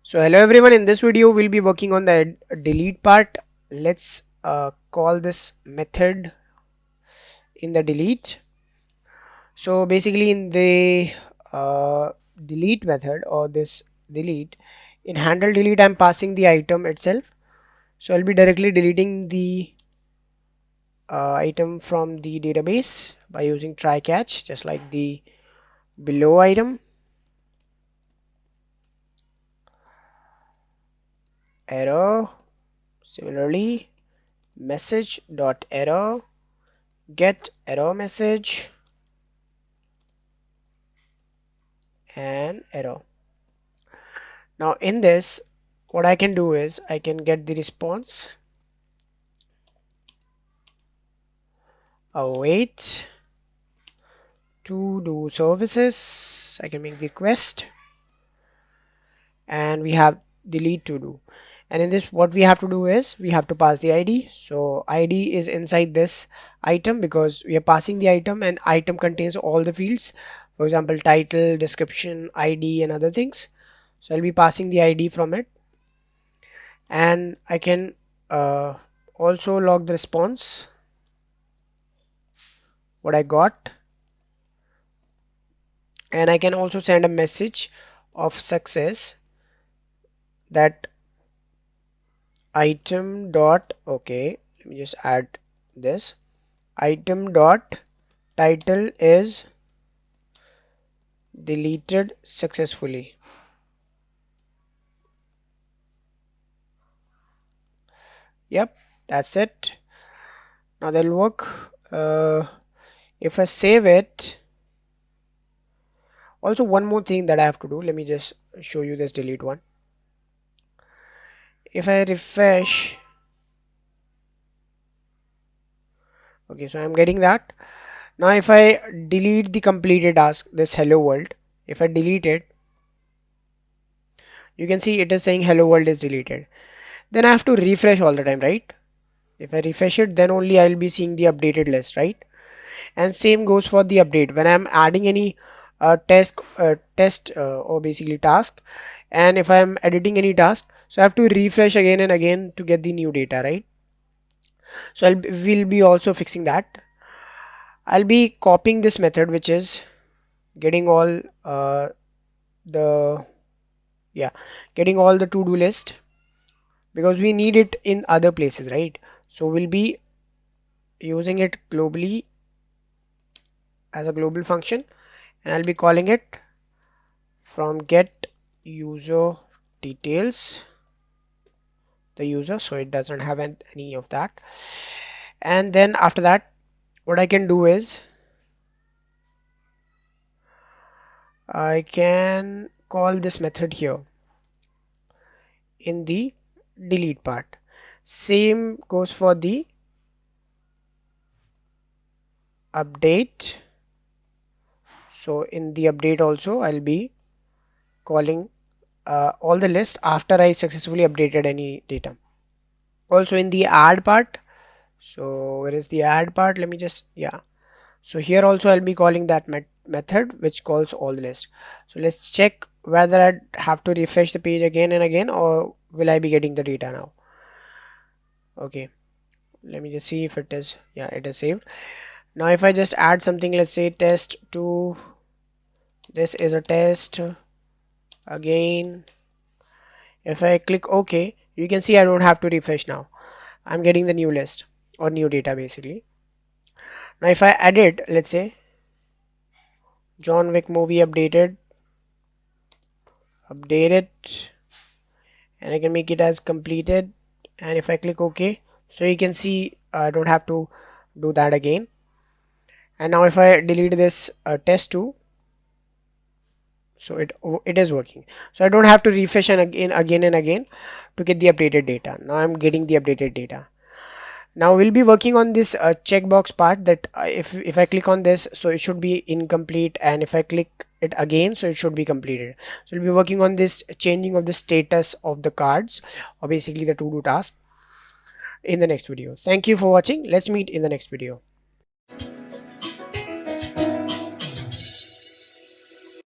So hello everyone, in this video we'll be working on the delete part. Let's call this method in the delete. So basically in the delete method, or this delete, in handle delete I'm passing the item itself. So I'll be directly deleting the item from the database by using try catch, just like the below item. Error. Similarly, message dot error, get error message, and error. Now in this, what I can do is I can get the response, await ToDo services. I can make the request, and we have delete ToDo. And in this, what we have to do is we have to pass the ID. So ID is inside this item because we are passing the item, and item contains all the fields. For example, title, description, ID, and other things. So I'll be passing the ID from it, and I can also log the response, what I got, and I can also send a message of success that item dot, okay, let me just add this, item dot title is deleted successfully. Yep, that's it. Now that'll work. If I save it, also one more thing that I have to do, let me just show you this delete one. If I refresh, okay, so I'm getting that. Now if I delete the completed task, this hello world, if I delete it, you can see it is saying hello world is deleted. Then I have to refresh all the time, right? If I refresh it, then only I'll be seeing the updated list, right? And same goes for the update. When I'm adding any test or basically task, and if I'm editing any task, so I have to refresh again and again to get the new data, right? So we'll be also fixing that. I'll be copying this method, which is getting all the yeah getting all the to-do list, because we need it in other places, right? So we'll be using it globally as a global function, and I'll be calling it from get user details, the user, so it doesn't have any of that. And then after that, what I can do is I can call this method here in the delete part. Same goes for the update. So in the update also I'll be calling all the list after I successfully updated any data. Also in the add part, so where is the add part? Let me just, yeah. So here also I'll be calling that method which calls all the list. So let's check whether I have to refresh the page again and again, or will I be getting the data now. Okay, let me just see if it is, yeah, it is saved. Now if I just add something, let's say test 2, this is a test again. If I click OK, you can see I don't have to refresh now. I'm getting the new list or new data basically. Now if I edit, let's say John Wick movie updated, update it, and I can make it as completed, and if I click OK, so you can see I don't have to do that again. And now if I delete this test 2, so it is working. So I don't have to refresh and again and again to get the updated data. Now I'm getting the updated data. Now we'll be working on this checkbox part, that if I click on this, so it should be incomplete, and if I click it again, so it should be completed. So we'll be working on this changing of the status of the cards, or basically the to-do task, in the next video. Thank you for watching. Let's meet in the next video.